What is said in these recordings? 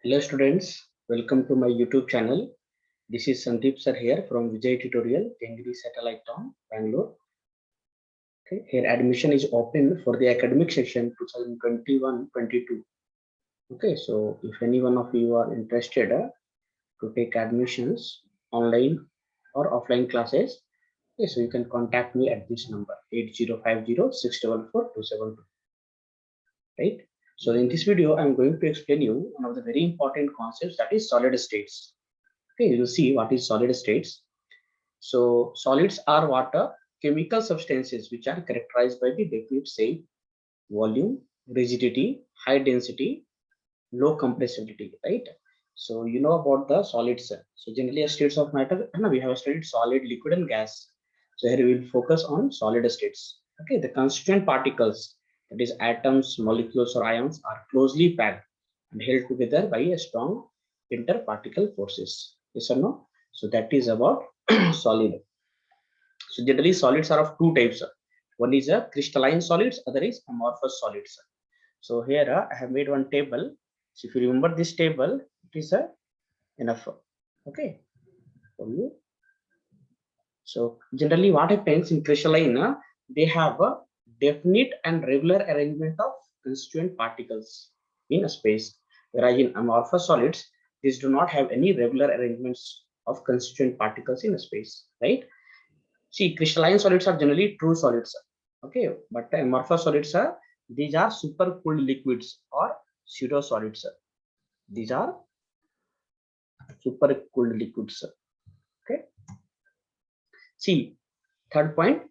Hello students, welcome to my YouTube channel. This is Sandeep sir here from Vijay Tutorial, Tengri Satellite Town, Bangalore. Okay, here admission is open for the academic session 2021-22. Okay, so if any one of you are interested to take admissions online or offline classes, okay, so you can contact me at this number 8050 right? So in this video, I'm going to explain you one of the very important concepts, that is solid states. Okay, you will see what is solid states. So solids are what chemical substances which are characterized by the definite shape, volume, rigidity, high density, low compressibility, right? So you know about the solids. So generally states of matter, we have studied solid, liquid and gas. So here we will focus on solid states. Okay, the constituent particles, that is atoms, molecules or ions, are closely packed and held together by a strong interparticle forces. Yes or no? So that is about solid. So generally solids are of two types. One is a crystalline solids, other is amorphous solids. So here I have made one table. So if you remember this table, it is enough. Okay, for you. So generally what happens in crystalline, they have a definite and regular arrangement of constituent particles in a space. Whereas in amorphous solids, these do not have any regular arrangements of constituent particles in a space, right? See, crystalline solids are generally true solids. Okay, but amorphous solids are, these are supercooled liquids or pseudo solids. These are supercooled liquids. Okay. See, third point,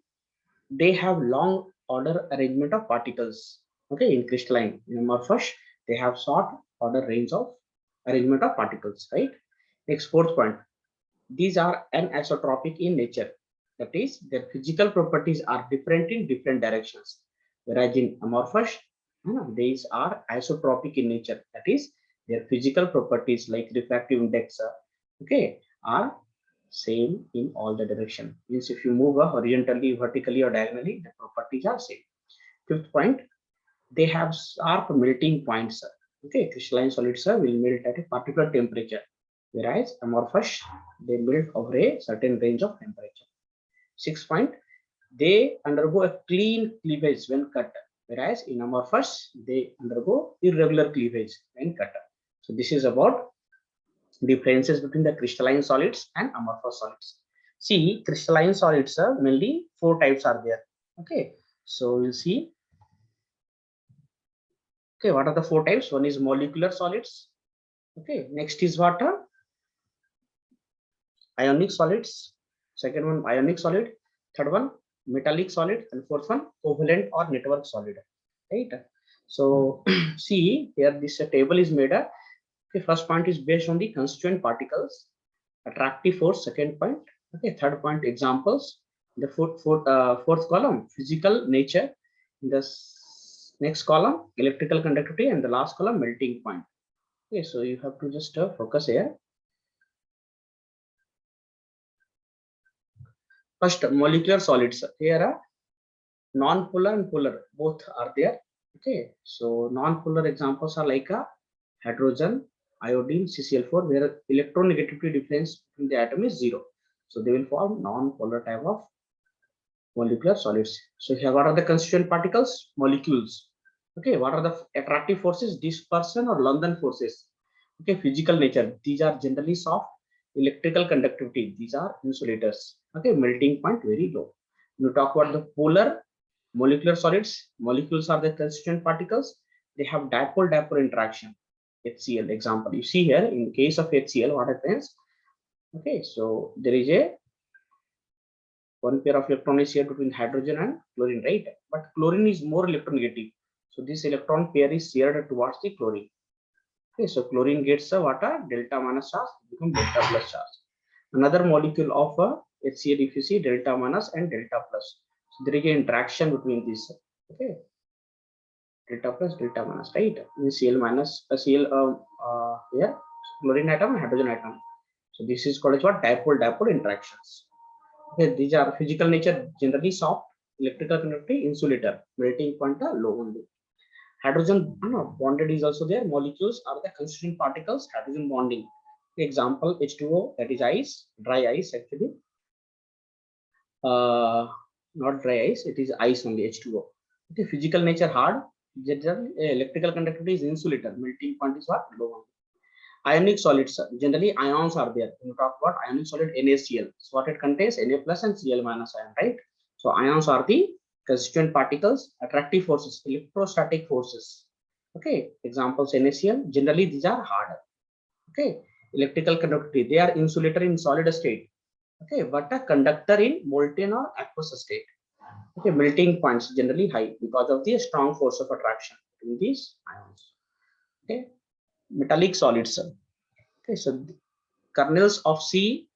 they have long order arrangement of particles. Okay, in crystalline, in amorphous, they have short order range of arrangement of particles, right? Next, fourth point, these are anisotropic in nature. That is, their physical properties are different in different directions. Whereas in amorphous, these are isotropic in nature. That is, their physical properties like refractive index, okay, are same in all the direction. Means if you move horizontally, vertically, or diagonally, the properties are same. Fifth point, they have sharp melting points. Okay, crystalline solids will melt at a particular temperature, whereas amorphous, they melt over a certain range of temperature. Sixth point, they undergo a clean cleavage when cut, whereas in amorphous, they undergo irregular cleavage when cut. So this is about differences between the crystalline solids and amorphous solids. See, crystalline solids, mainly four types are there. Okay, so we'll see. Okay, what are the four types? One is molecular solids. Okay, next is water, ionic solids. Second one, ionic solid. Third one, metallic solid, and fourth one, covalent or network solid. Right. So see here, this table is made. Okay, first point is based on the constituent particles. Attractive force, second point. Okay, third point, examples. The fourth column, physical nature. In the next column, electrical conductivity, and the last column, melting point. Okay, so you have to just focus here. First, molecular solids. Here, non-polar and polar both are there. Okay, so non-polar examples are like hydrogen, iodine, CCl4, where electronegativity difference between the atom is 0. So they will form non-polar type of molecular solids. So here, what are the constituent particles? Molecules. Okay, what are the attractive forces? Dispersion or London forces. Okay, physical nature. These are generally soft. Electrical conductivity. These are insulators. Okay, melting point very low. When you talk about the polar molecular solids, molecules are the constituent particles. They have dipole-dipole interaction. HCl example. You see here in case of HCl, what happens? Okay, so there is a one pair of electron is shared between hydrogen and chlorine, right? But chlorine is more electronegative. So this electron pair is shared towards the chlorine. Okay, so chlorine gets a what a delta minus charge, become delta plus charge. Another molecule of HCl, if you see delta minus and delta plus. So there is an interaction between these. Okay, delta plus, delta minus, right? Cl minus, Cl here, chlorine atom and hydrogen atom. So this is called as what, dipole-dipole interactions. Okay, these are physical nature, generally soft, electrical conductivity, insulator, melting point low only. Hydrogen bonded is also there. Molecules are the constituent particles, hydrogen bonding. Example H2O, that is ice, dry ice actually. Not dry ice, it is ice only, H2O. Okay, physical nature hard. General electrical conductivity is insulator. Melting point is what? Low. Ionic solids, generally ions are there. When you talk about ionic solid NaCl, so what it contains? Na plus and Cl minus ion, right? So ions are the constituent particles, attractive forces, electrostatic forces. Okay, examples NaCl, generally these are hard. Okay, electrical conductivity, they are insulator in solid state. Okay, but a conductor in molten or aqueous state. Okay, melting points generally high because of the strong force of attraction in these ions. Okay, metallic solids. Okay, so kernels of C,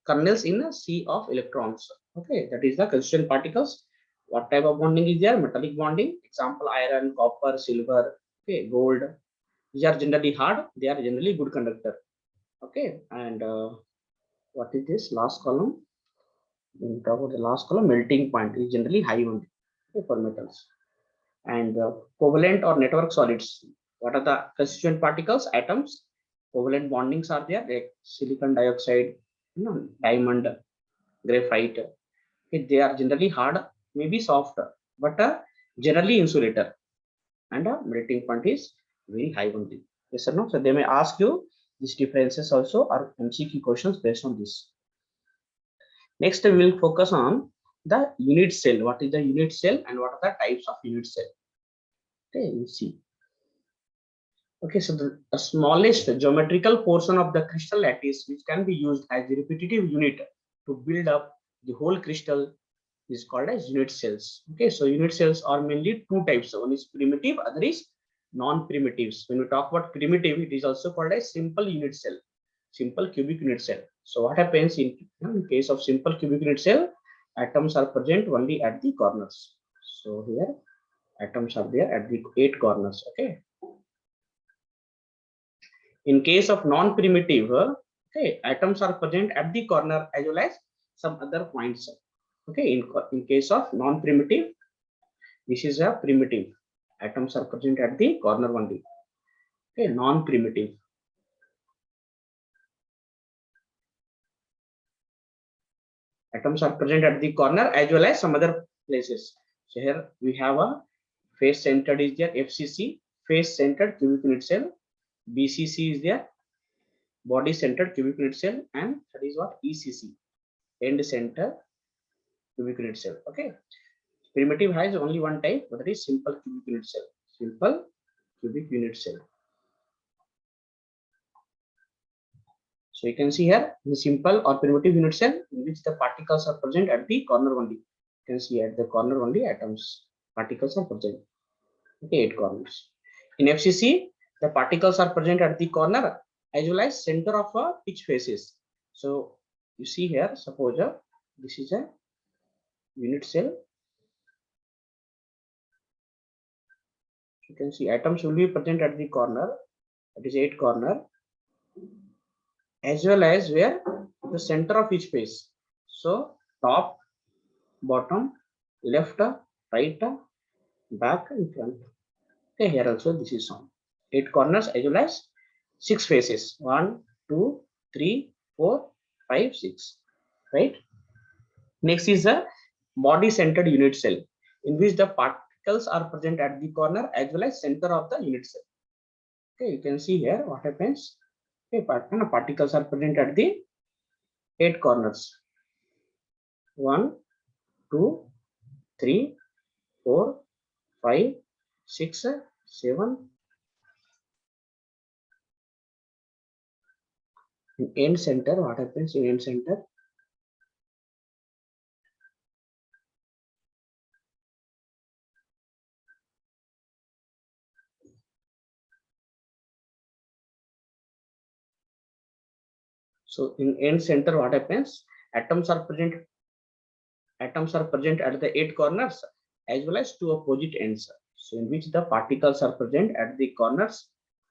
kernels in a sea of electrons. Okay, that is the constituent particles. What type of bonding is there? Metallic bonding. Example: iron, copper, silver, okay, gold. These are generally hard. They are generally good conductor. Okay, and what is this last column? When we talk about the last column, melting point is generally high only, okay, for metals. And covalent or network solids. What are the constituent particles? Atoms. Covalent bondings are there, like silicon dioxide, diamond, graphite. Okay, they are generally hard, maybe soft, but generally insulator. And melting point is very high only. Yes or no? So they may ask you these differences also are MCQ questions based on this. Next, we will focus on the unit cell. What is the unit cell and what are the types of unit cell? Okay, you see. Okay, so the smallest geometrical portion of the crystal lattice, which can be used as a repetitive unit to build up the whole crystal, is called as unit cells. Okay, so unit cells are mainly two types. One is primitive, other is non-primitives. When we talk about primitive, it is also called as simple unit cell, simple cubic unit cell. So what happens in case of simple cubic unit cell, atoms are present only at the corners. So here atoms are there at the 8 corners. Okay. In case of non-primitive, okay, atoms are present at the corner as well as some other points. Okay, in case of non-primitive, this is a primitive. Atoms are present at the corner only. Okay, non-primitive. Atoms are present at the corner as well as some other places. So here we have a face centered is there, FCC, face centered cubic unit cell. BCC is there, body centered cubic unit cell, and that is what ECC, end center cubic unit cell. Okay, primitive has only one type, that is simple cubic unit cell. Simple cubic unit cell. So you can see here the simple or primitive unit cell in which the particles are present at the corner only. You can see at the corner only atoms, particles are present. Okay, 8 corners. In FCC, the particles are present at the corner as well as center of each faces. So you see here, suppose this is a unit cell. You can see atoms will be present at the corner, that is 8 corner, as well as where the center of each face. So top, bottom, left, right, back, and front. Okay, here also this is on 8 corners as well as 6 faces. 1, 2, 3, 4, 5, 6. Right. Next is a body-centered unit cell, in which the particles are present at the corner as well as center of the unit cell. Okay, you can see here what happens. Okay, particles are present at the 8 corners. 1, 2, 3, 4, 5, 6, 7. In end center, what happens in end center? So in end center, what happens? Atoms are present at the 8 corners as well as 2 opposite ends. So in which the particles are present at the corners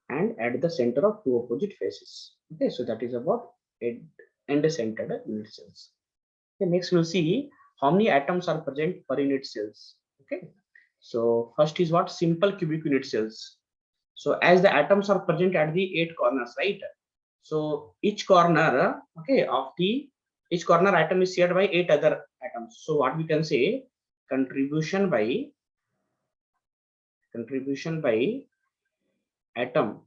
and at the center of 2 opposite faces. Okay, so that is about end-centered unit cells. Okay, next we'll see how many atoms are present per unit cells. Okay, So first is what? Simple cubic unit cells. So as the atoms are present at the 8 corners, right? So each corner, okay, of the each corner atom is shared by 8 other atoms. So what we can say, contribution by atom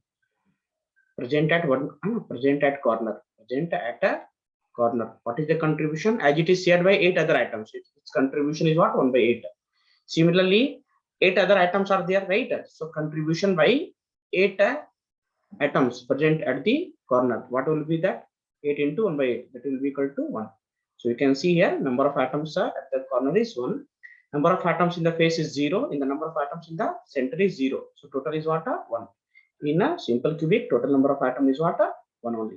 present at present at a corner. What is the contribution? As it is shared by 8 other atoms, its contribution is what? 1 by 8. Similarly, 8 other atoms are there, right? So contribution by 8 atoms present at the corner. What will be that? 8 into 1 by 8. That will be equal to 1. So you can see here, number of atoms at the corner is 1. Number of atoms in the face is 0. In the number of atoms in the center is 0. So total is what? 1. In a simple cubic, total number of atoms is what? 1 only.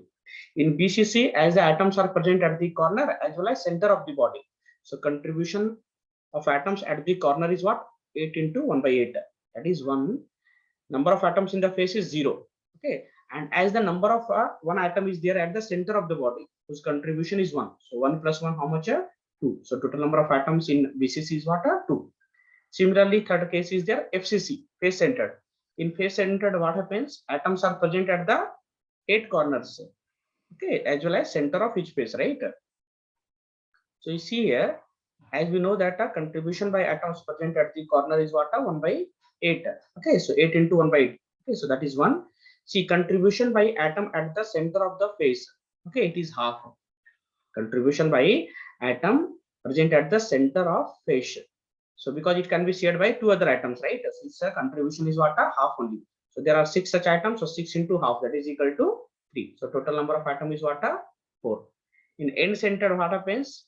In BCC, as the atoms are present at the corner as well as center of the body. So contribution of atoms at the corner is what? 8 into 1 by 8. That is 1. Number of atoms in the face is 0. Okay. And as the number of one atom is there at the center of the body, whose contribution is 1. So 1 plus 1, how much? 2. So total number of atoms in BCC is what? 2. Similarly, third case is there, FCC, face centered. In face centered, what happens? Atoms are present at the 8 corners, okay, as well as center of each face, right? So you see here, as we know that contribution by atoms present at the corner is what? 1 by 8. Okay, so 8 into 1 by 8. Okay, so that is 1. See, contribution by atom at the center of the face. Okay, it is half. Contribution by atom present at the center of face. So because it can be shared by 2 other atoms, right? Since the contribution is what? Half only. So there are 6 such atoms. So 6 into half, that is equal to 3. So total number of atoms is what? 4. In end center, what happens?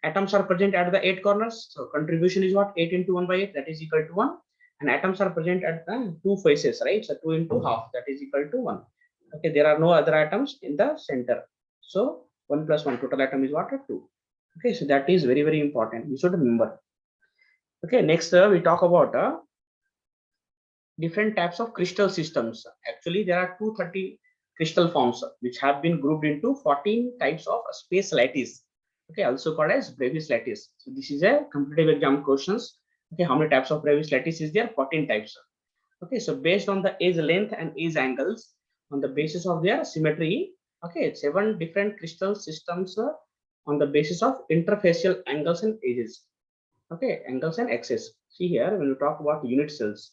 Atoms are present at the 8 corners. So contribution is what? 8 into 1 by 8, that is equal to 1. And atoms are present at the 2 faces, right? So 2 into half, that is equal to 1. Okay, there are no other atoms in the center. So 1 plus 1, total atom is what? 2. Okay, so that is very, very important. You should remember. Okay, next we talk about different types of crystal systems. Actually, there are 230 crystal forms which have been grouped into 14 types of space lattice. Okay, also called as Bravais lattice. So this is a competitive exam questions. Okay, how many types of Bravais lattice is there? 14 types. Okay, so based on the edge length and edge angles, on the basis of their symmetry, okay, 7 different crystal systems on the basis of interfacial angles and edges. Okay, angles and axes. See here, when you talk about unit cells.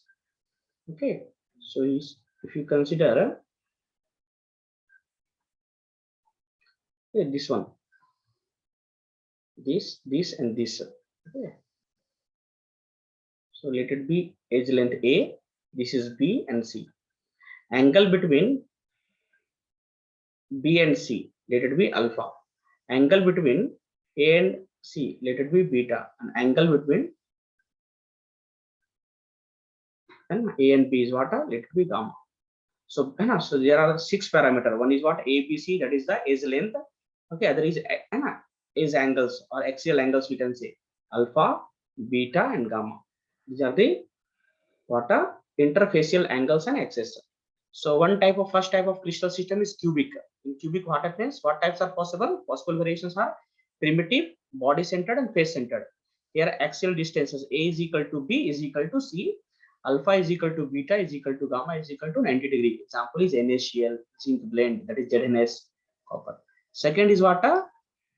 Okay, so if you consider this one, this and this. Okay, so let it be edge length A, this is B and C. Angle between B and C, let it be alpha. Angle between A and C, let it be beta. And angle between A and B is what? Let it be gamma. So, so there are 6 parameters. One is what? ABC, that is the edge length. Okay, other is edge angles or axial angles, we can say alpha, beta, and gamma. These are the what are interfacial angles and axes. So first type of crystal system is cubic. In cubic, what happens? What types are possible? Possible variations are primitive, body centered, and face centered. Here axial distances A is equal to B is equal to C. Alpha is equal to beta is equal to gamma is equal to 90 degree. Example is NaCl, zinc blend, that is ZnS, copper. Second is what? A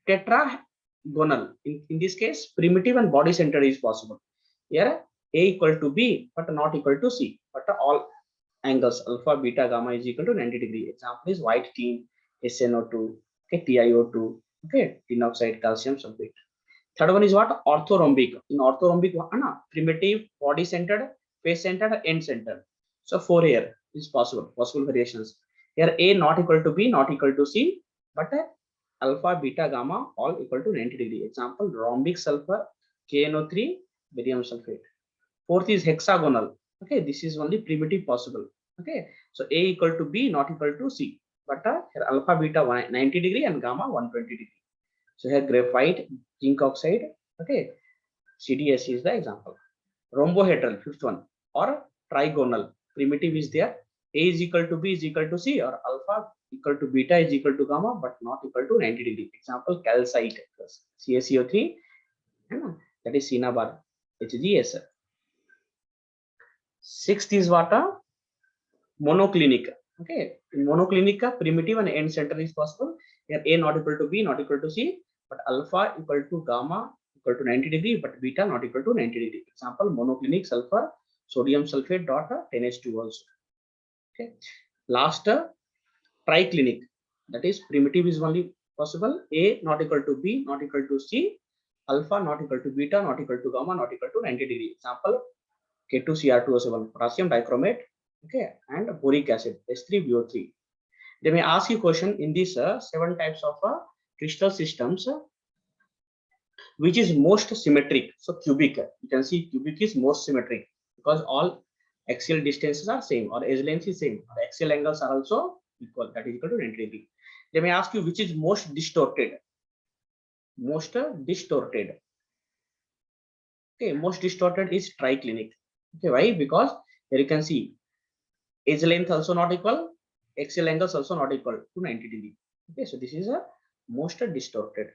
tetragonal. In this case, primitive and body centered is possible. Here A equal to B but not equal to C. But all angles alpha, beta, gamma is equal to 90 degree. Example is white tin, SnO2, okay, TiO2, okay, tin oxide, calcium sulfate. Third one is what? Orthorhombic. In orthorhombic, primitive, body centered, face centered, end centered. So 4 here is possible variations. Here A not equal to B, not equal to C, but alpha, beta, gamma all equal to 90 degree. Example, rhombic sulfur, KNO3, barium sulfate. Fourth is hexagonal. Okay, this is only primitive possible. Okay, so A equal to B, not equal to C, but here alpha, beta 90 degree and gamma 120 degree. So here graphite, zinc oxide, okay, CDS is the example. Rhombohedral, fifth one, or trigonal. Primitive is there. A is equal to B is equal to C, or alpha equal to beta is equal to gamma, but not equal to 90 degree. Example, calcite, CaCO3, that is Cinnabar, HGS. Sixth is what? Monoclinic. Okay, in monoclinic, primitive and end center is possible. Here A not equal to B, not equal to C, but alpha equal to gamma equal to 90 degree, but beta not equal to 90 degree. Example, monoclinic sulfur sodium sulfate dot 10H2 also. Okay, last triclinic, that is primitive is only possible. A not equal to B, not equal to C, alpha not equal to beta, not equal to gamma, not equal to 90 degree. Example, K2Cr2O7, potassium dichromate, okay, and boric acid, H3BO3. They may ask you question in these 7 types of crystal systems, which is most symmetric. So cubic, you can see cubic is most symmetric because all axial distances are same, or edge length is same, or axial angles are also equal, that is equal to 90 degree. They may ask you which is most distorted. Most distorted. Okay, most distorted is triclinic. Okay, why? Because here you can see edge length also not equal, axial angles also not equal to 90 degree. Okay, so this is a most distorted.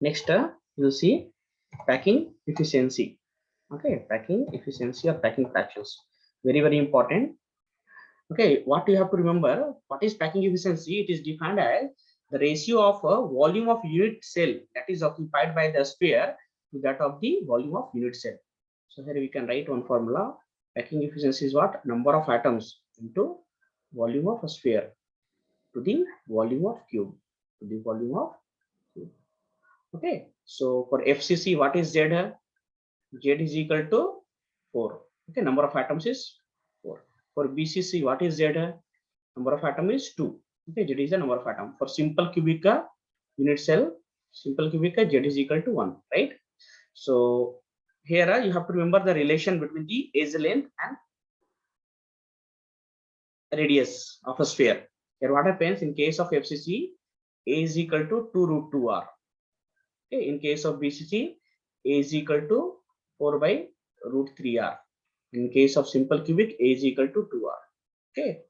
Next, you'll see packing efficiency. Okay, packing efficiency or packing fractions. Very, very important. Okay, what you have to remember, what is packing efficiency? It is defined as the ratio of a volume of unit cell that is occupied by the sphere to that of the volume of unit cell. So here we can write one formula. Packing efficiency is what? Number of atoms into volume of a sphere to the volume of cube, to the volume of cube. Okay, so for FCC, what is Z? Z is equal to 4. Okay, number of atoms is 4. For BCC, what is Z? Number of atom is 2. Okay, Z is the number of atom. For simple cubic unit cell, simple cubic Z is equal to 1, right? So here you have to remember the relation between the edge length and radius of a sphere. Here what happens in case of FCC, A is equal to 2 root 2R. Okay, in case of BCC, A is equal to 4 by root 3R. In case of simple cubic, A is equal to 2R. Okay.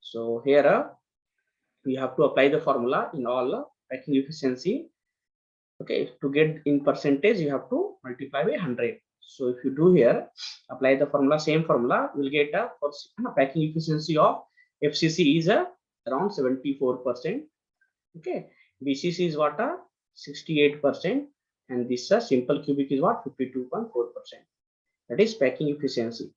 So here we have to apply the formula in all packing efficiency. Okay, to get in percentage, you have to multiply by 100. So if you do here, apply the formula, same formula, we'll get a packing efficiency of FCC is around 74%. Okay, BCC is what? 68%, and this simple cubic is what? 52.4%. That is packing efficiency.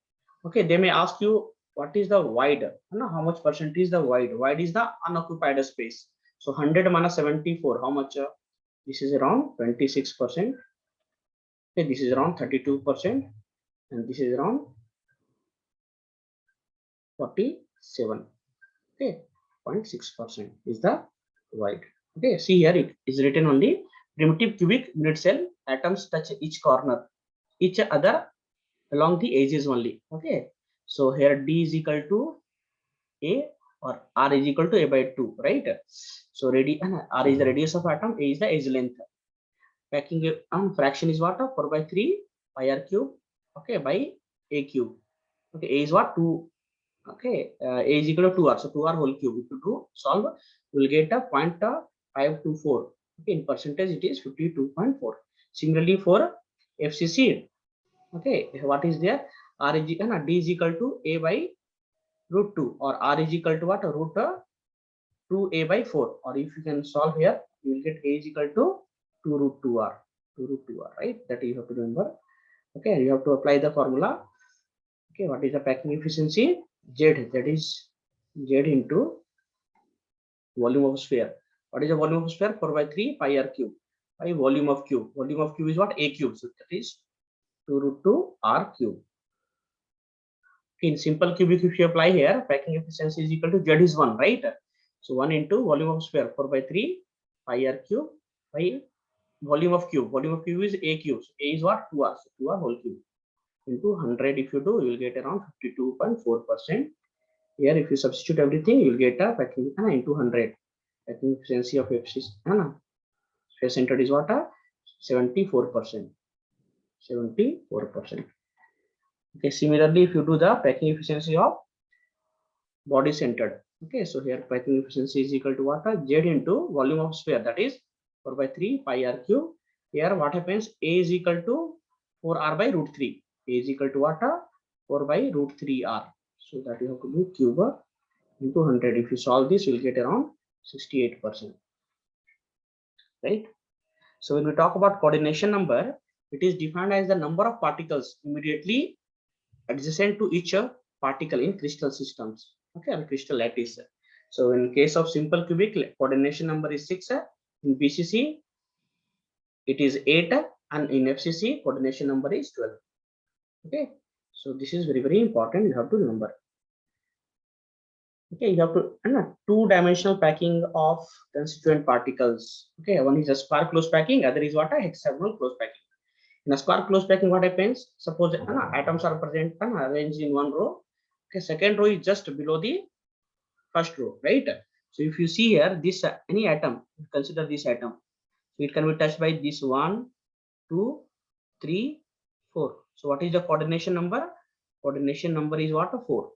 Okay, they may ask you what is the void? How much percent is the void? Void is the unoccupied space. So 100 minus 74, how much? This is around 26%. Okay, this is around 32%, and this is around 47. Okay, 0.6% is the void. Okay, see here it is written only primitive cubic unit cell atoms touch each corner, each other along the edges only. Okay, so here D is equal to A or R is equal to A by 2, right? So R is the radius of atom, A is the edge length. Packing fraction is what? 4 by 3 pi r cube, okay, by A cube. Okay, A is what? 2. Okay, A is equal to 2R, so 2R whole cube. If you do solve, you will get a 0.524. Okay, in percentage it is 52.4. Similarly for FCC, okay, what is there? R is equal, D is equal to A by root 2, or R is equal to what? Root 2A by 4. Or if you can solve here, you will get A is equal to 2 root 2R. 2 root 2R, right? That you have to remember. Okay, you have to apply the formula. Okay, what is the packing efficiency? Z, that is Z into volume of sphere. What is the volume of sphere? 4 by 3 pi r cube by volume of cube. Volume of cube is what? A cube. So that is 2 root 2 R cube. Okay, in simple cubic, if you apply here, packing efficiency is equal to Z is 1, right? So 1 into volume of sphere, 4 by 3 pi r cube by volume of cube. Volume of cube is A cube. So A is what? 2R. So 2R whole cube into 100. If you do, you will get around 52.4%. Here, if you substitute everything, you will get a packing into 100. Packing efficiency of FCC space centered is what? 74%. 74%. Okay, similarly, if you do the packing efficiency of body centered, okay, so here packing efficiency is equal to what? Z into volume of sphere, that is 4 by 3 pi r cube. Here what happens? A is equal to 4r by root 3. A is equal to what? 4 by root 3r. So that you have to do cube into 100. If you solve this, you will get around 68%. Right? So when we talk about coordination number, it is defined as the number of particles immediately adjacent to each particle in crystal systems. Okay, or crystal lattice. So in case of simple cubic, coordination number is 6. In BCC, it is 8, and in FCC, coordination number is 12. Okay, so this is very, very important. You have to remember. Okay, you have to two-dimensional packing of constituent particles. Okay, one is a square close packing, other is what a hexagonal close packing. In a square close packing, what happens? Suppose atoms are present and arranged in one row. Okay, second row is just below the first row, right? So if you see here, this any atom, consider this atom. So it can be touched by this 1, 2, 3, 4. So what is the coordination number? Coordination number is what? 4.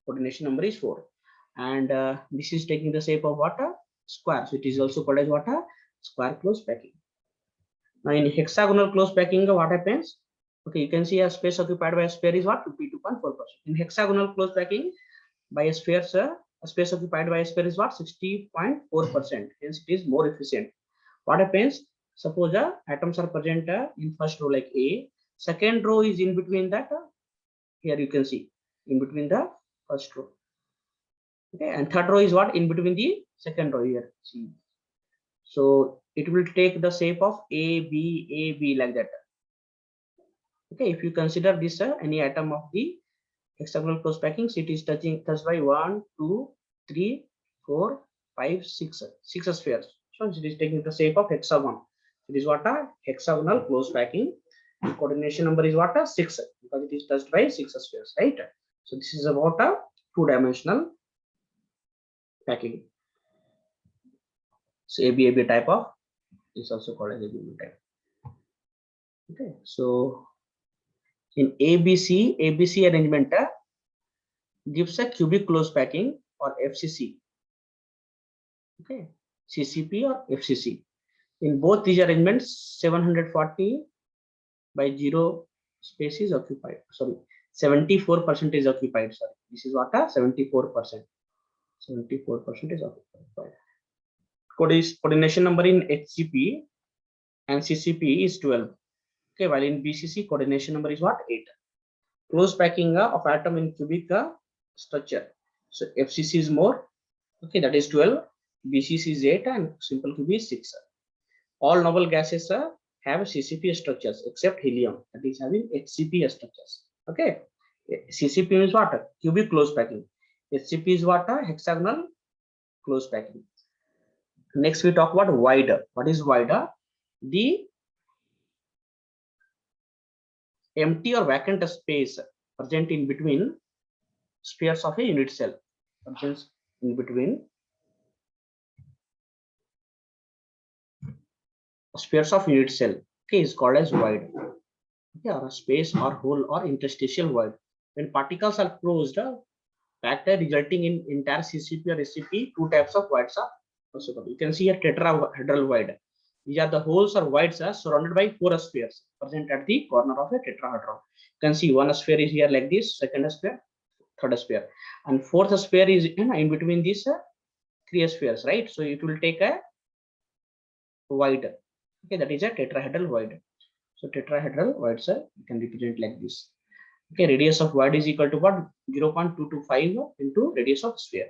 Coordination number is 4. And this is taking the shape of what? A square. So it is also called as what? A square close packing. Now in hexagonal close packing, what happens? Okay, you can see a space occupied by a sphere is what? 52.4%. In hexagonal close packing, by a sphere, a space occupied by a sphere is what? 60.4%. Hence it is more efficient. What happens? Suppose atoms are present in first row like A. Second row is in between that. Here you can see in between the first row. Okay, and third row is what? In between the second row here. See. So it will take the shape of A, B like that. Okay, if you consider this any atom of the hexagonal close packings, it is touched by 1, 2, 3, 4, 5, 6 spheres. So it is taking the shape of hexagon. It is what a hexagonal close packing. The coordination number is what a 6 because it is touched by 6 spheres, right? So this is about a two-dimensional packing. So ABAB type of is also called as ABAB type. Okay, so in ABC arrangement gives a cubic close packing or FCC. Okay, CCP or FCC. In both these arrangements, 740 by 0 space is occupied. Sorry, 74% is occupied. Sorry, this is what a 74%. 74% is occupied. Coordination number in HCP and CCP is 12. Okay, while in BCC coordination number is what? 8. Close packing of atom in cubic structure. So FCC is more. Okay, that is 12. BCC is 8 and simple cube is 6. All noble gases have CCP structures except helium, that is having HCP structures. Okay, CCP means what? Cubic close packing. HCP is what? Hexagonal close packing. Next we talk about wide. What is wide? The empty or vacant space present in between spheres of a unit cell. Present in between spheres of unit cell, okay, is called as void. Okay, or a space or hole or interstitial void. When particles are closed, packed, resulting in entire CCP or SCP, two types of voids are possible. You can see a tetrahedral void. These are the holes or voids surrounded by 4 spheres present at the corner of a tetrahedron. You can see one sphere is here like this, second sphere, third sphere, and fourth sphere is in between these 3 spheres, right? So it will take a void. Okay, that is a tetrahedral void. So tetrahedral void, you can represent like this. Okay, radius of void is equal to what? 0.225 into radius of sphere.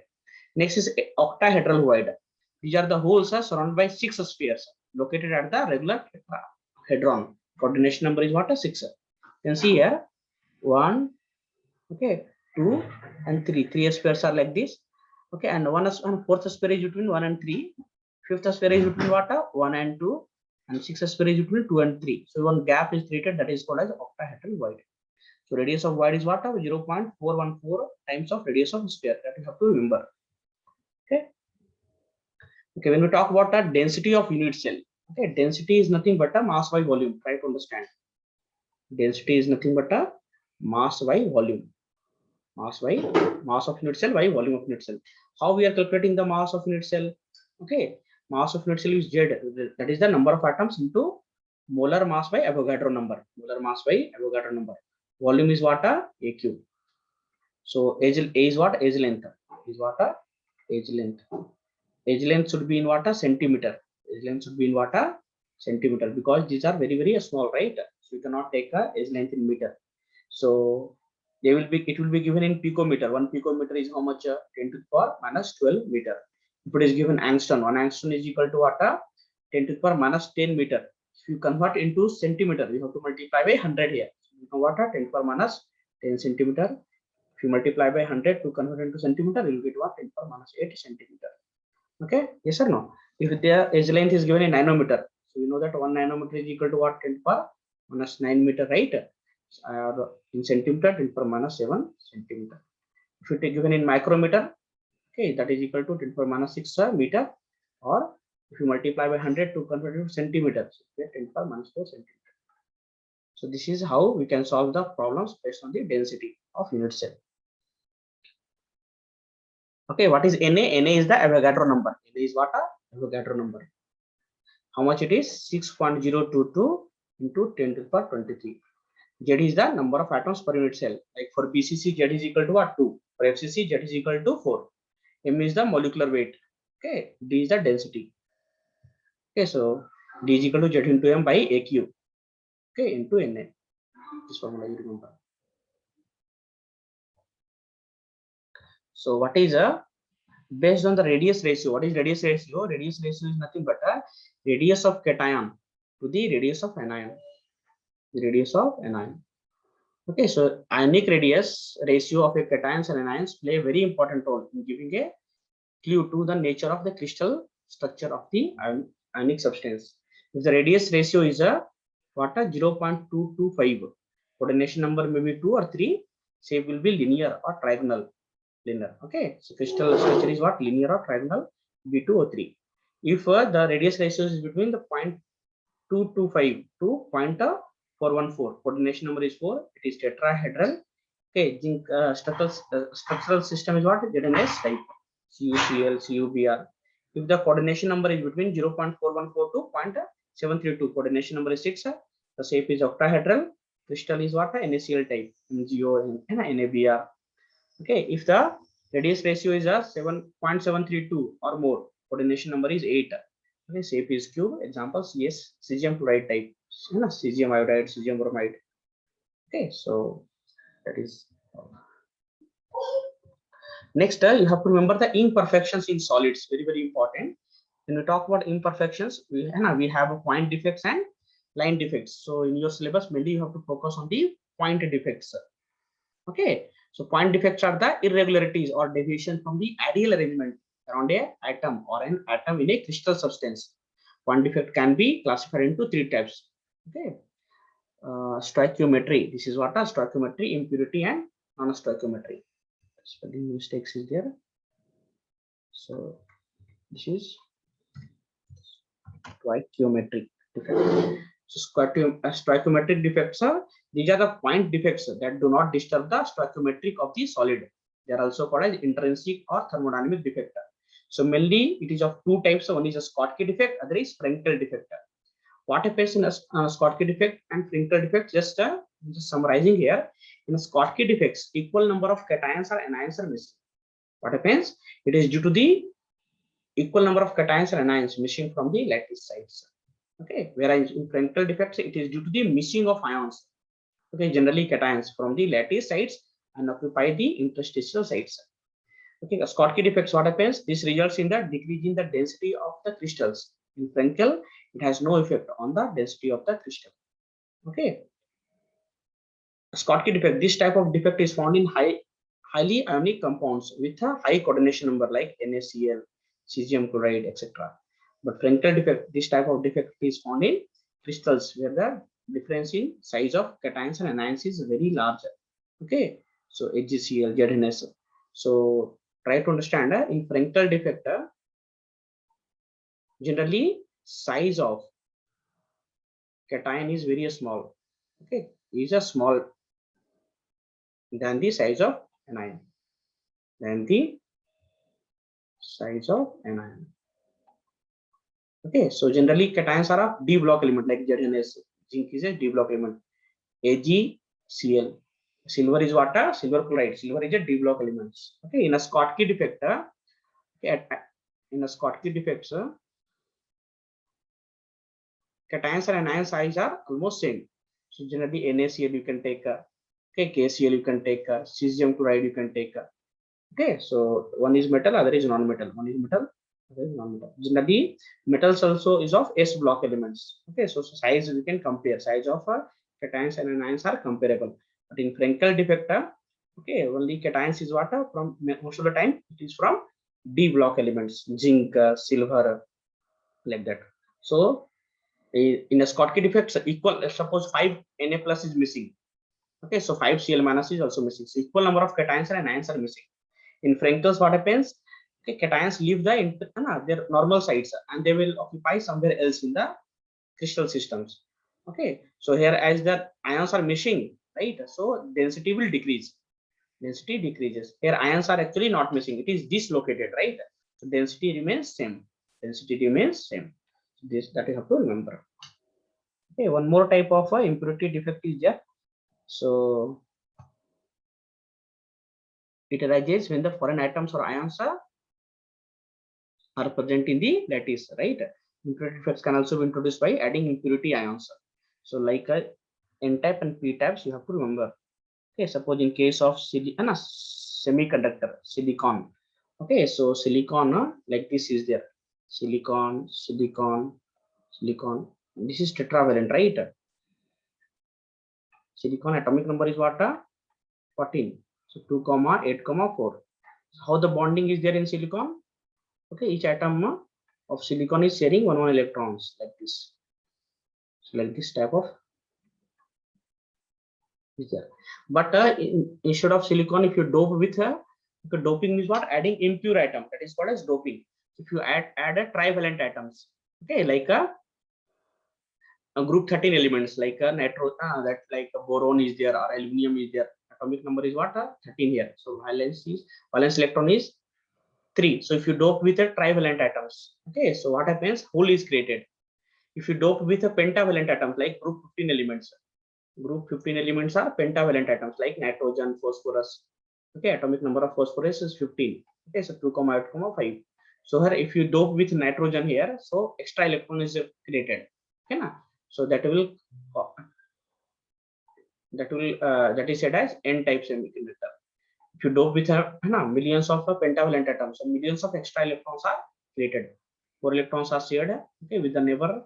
Next is octahedral void. These are the holes surrounded by 6 spheres located at the regular tetrahedron. Coordination number is what? 6. You can see here 1, okay, 2 and 3. 3 spheres are like this. Okay, and fourth sphere is between 1 and 3. Fifth sphere is between what? 1 and 2. And sixth sphere is between 2 and 3. So one gap is created, that is called as octahedral void. So radius of void is what? 0.414 times of radius of sphere. That you have to remember. Okay. Okay. When we talk about the density of unit cell, okay, density is nothing but a mass by volume. Try to understand. Density is nothing but a mass by volume. Mass of unit cell by volume of unit cell. How we are calculating the mass of unit cell? Okay. Mass of unit cell is Z. That is the number of atoms into Molar mass by Avogadro number. Molar mass by Avogadro number. Volume is what? A cube. So A is what? Age length. Is what? Age length. Age length should be in what? Centimeter. Age length should be in what? Centimeter, because these are very, very small, right? So you cannot take a age length in meter. So they will be, it will be given in picometer. 1 picometer is how much? 10 to the power minus 12 meter. If it is given angstrom, 1 angstrom is equal to what? 10 to the power minus 10 meter. If you convert into centimeter, you have to multiply by 100 here. So you know what? 10 to the power minus 10 centimeter. If you multiply by 100 to convert into centimeter, you will get what? 10 to the power minus 8 centimeter. Okay, yes or no? If their edge length is given in nanometer, so you know that 1 nanometer is equal to what? 10 to the power minus 9 meter, right? In centimeter, 10 to the power minus 7 centimeter. If it is given in micrometer, okay, that is equal to 10 to the power minus 6 meter, or if you multiply by 100 to convert it to centimeters, okay, 10 to the power minus 4 centimeter. So this is how we can solve the problems based on the density of unit cell. Okay, what is Na? Na is the Avogadro number. Na is what? Avogadro number. How much it is? 6.022 into 10 to the power 23. Z is the number of atoms per unit cell. Like for BCC, Z is equal to what? 2. For FCC, Z is equal to 4. M is the molecular weight. Okay, D is the density. Okay, so D is equal to Z into M by AQ. Okay, into Na. This formula you remember. So what is a based on the radius ratio? What is radius ratio? Radius ratio is nothing but a radius of cation to the radius of anion. The radius of anion. Okay, so ionic radius ratio of a cations and anions play a very important role in giving a clue to the nature of the crystal structure of the ionic substance. If the radius ratio is a what? 0.225, coordination number may be 2 or 3, shape will be linear or trigonal. Linear. Okay, so crystal structure is what? Linear or trigonal, B2 or 3. If the radius ratio is between the 0.225 to 0.414, coordination number is 4, it is tetrahedral. Okay, zinc structural system is what? ZNS type, CuCl, CuBr. If the coordination number is between 0.414 to 0.732, coordination number is 6, the shape is octahedral, crystal is what? NaCl type, MgO and NaBr. Okay, if the radius ratio is a 7.732 or more, coordination number is 8. Okay, shape is cube. Example, CS cesium fluoride type, cesium iodide, cesium bromide. Okay, so that is. Next, you have to remember the imperfections in solids. Very, very important. When we talk about imperfections, we have a point defects and line defects. So in your syllabus, mainly you have to focus on the point defects. Okay, so point defects are the irregularities or deviation from the ideal arrangement around a atom or an atom in a crystal substance. Point defect can be classified into 3 types. Okay, stoichiometry. This is what a stoichiometry, impurity, and non-stoichiometry. Spelling mistakes is there. So this is stoichiometric defect. So stoichiometric defects are, these are the point defects that do not disturb the stoichiometric of the solid. They are also called as intrinsic or thermodynamic defect. So mainly it is of 2 types. One is a Schottky defect, other is Frenkel defect. What happens in a Schottky defect and Frenkel defect? Just summarizing here. In a Schottky defects, equal number of cations or anions are missing. What happens? It is due to the equal number of cations or anions missing from the lattice sites. Okay, whereas in Frenkel defects, it is due to the missing of ions. Okay, generally cations from the lattice sites and occupy the interstitial sites. Okay, Schottky defects, what happens? This results in the decrease in the density of the crystals. In Frenkel, it has no effect on the density of the crystal. Okay, Schottky defect, this type of defect is found in highly ionic compounds with a high coordination number like NaCl, cesium chloride, etc. But Frenkel defect, this type of defect is found in crystals where the difference in size of cations and anions is very large. Okay, so HgCl, ZnS. So try to understand in Frenkel defect, generally size of cation is very small. Okay, is a small than the size of anion. Than the size of anion. Okay, so generally cations are of D block element like ZnS. Zinc is a D block element. AgCl. Silver is what? Silver chloride. Silver is a D block elements. Okay, in a Schottky defect, in a Schottky defects, cations and anion size are almost same. So generally NaCl you can take, okay, KCl you can take, cesium chloride you can take. Okay, so one is metal, other is non-metal. One is metal, other is non-metal. Generally, metals also is of S block elements. Okay, so size we can compare. Size of cations and anions are comparable. But in Frenkel defect, okay, only cations is what from most of the time it is from D block elements, zinc, silver, like that. So in a Schottky defect, equal. Suppose 5 Na plus is missing. Okay, so 5 Cl minus is also missing. So equal number of cations and anions are missing. In Frenkel's, what happens? Okay, cations leave their normal sites and they will occupy somewhere else in the crystal systems. Okay, so here as the ions are missing, right? So density will decrease. Density decreases. Here ions are actually not missing. It is dislocated, right? So density remains same. Density remains same. This that you have to remember. Okay, one more type of impurity defect is there. So it arises when the foreign atoms or ions are present in the lattice, right? Impurity defects can also be introduced by adding impurity ions. So like N type and P types, you have to remember. Okay, suppose in case of semiconductor, silicon. Okay, so silicon like this is there. Silicon, silicon, silicon. This is tetravalent, right? Silicon atomic number is what? 14. So 2, 8, 4. So how the bonding is there in silicon? Okay, each atom of silicon is sharing one electrons like this. So like this type of is there. But instead of silicon, if you dope with doping is what? Adding impure atom. That is called as doping. If you add a trivalent atoms, okay, like a group 13 elements, like a that like a boron is there or aluminum is there. Atomic number is what? 13 here. So valence electron is 3. So if you dope with a trivalent atoms, okay, so what happens? Hole is created. If you dope with a pentavalent atoms like group 15 elements, group 15 elements are pentavalent atoms like nitrogen, phosphorus. Okay, atomic number of phosphorus is 15. Okay, so 2, 8, 5. So here if you dope with nitrogen here, so extra electron is created. Okay, na? So that is said as N-type semiconductor. If you dope with millions of pentavalent atoms, so millions of extra electrons are created. 4 electrons are shared, okay, with the neighbor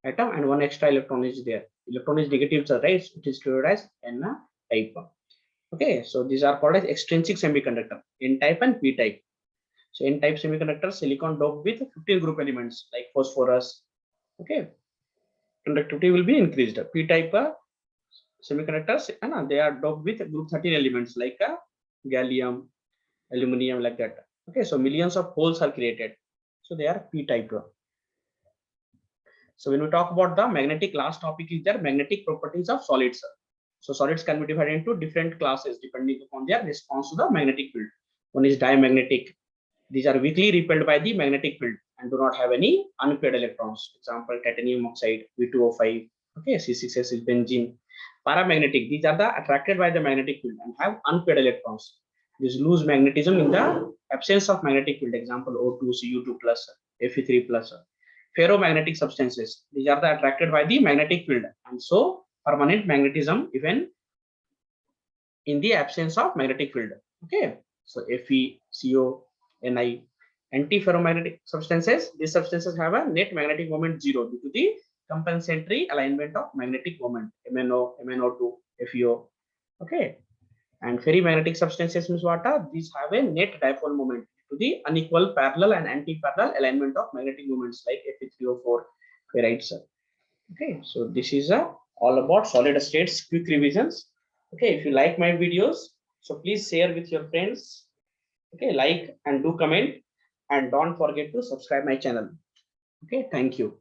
atom and 1 extra electron is there. Electron is negative charge, right? It is treated as N type. Okay, so these are called as extrinsic semiconductor, N type and P type. So N type semiconductor, silicon doped with 15 group elements like phosphorus. Okay, conductivity will be increased. P type semiconductors, they are doped with group 13 elements like gallium, aluminum, like that. Okay, so millions of holes are created. So they are P type. So when we talk about the magnetic, last topic is their magnetic properties of solids. So solids can be divided into different classes depending upon their response to the magnetic field. One is diamagnetic. These are weakly repelled by the magnetic field and do not have any unpaired electrons. Example, titanium oxide, V2O5. Okay, C6S is benzene. Paramagnetic. These are the attracted by the magnetic field and have unpaired electrons. These lose magnetism in the absence of magnetic field. Example, O2, Cu2 plus, Fe3 plus. Ferromagnetic substances. These are the attracted by the magnetic field and so permanent magnetism even in the absence of magnetic field. Okay, so Fe, Co, Ni. Antiferromagnetic substances. These substances have a net magnetic moment 0 due to the compensatory alignment of magnetic moment. MnO, MnO2, FeO. Okay, and ferrimagnetic substances means what are? These have a net dipole moment to the unequal parallel and anti-parallel alignment of magnetic moments like Fe3O4 ferrites. Okay, so this is all about solid states quick revisions. Okay, if you like my videos, so please share with your friends. Okay, like and do comment and don't forget to subscribe my channel. Okay, thank you.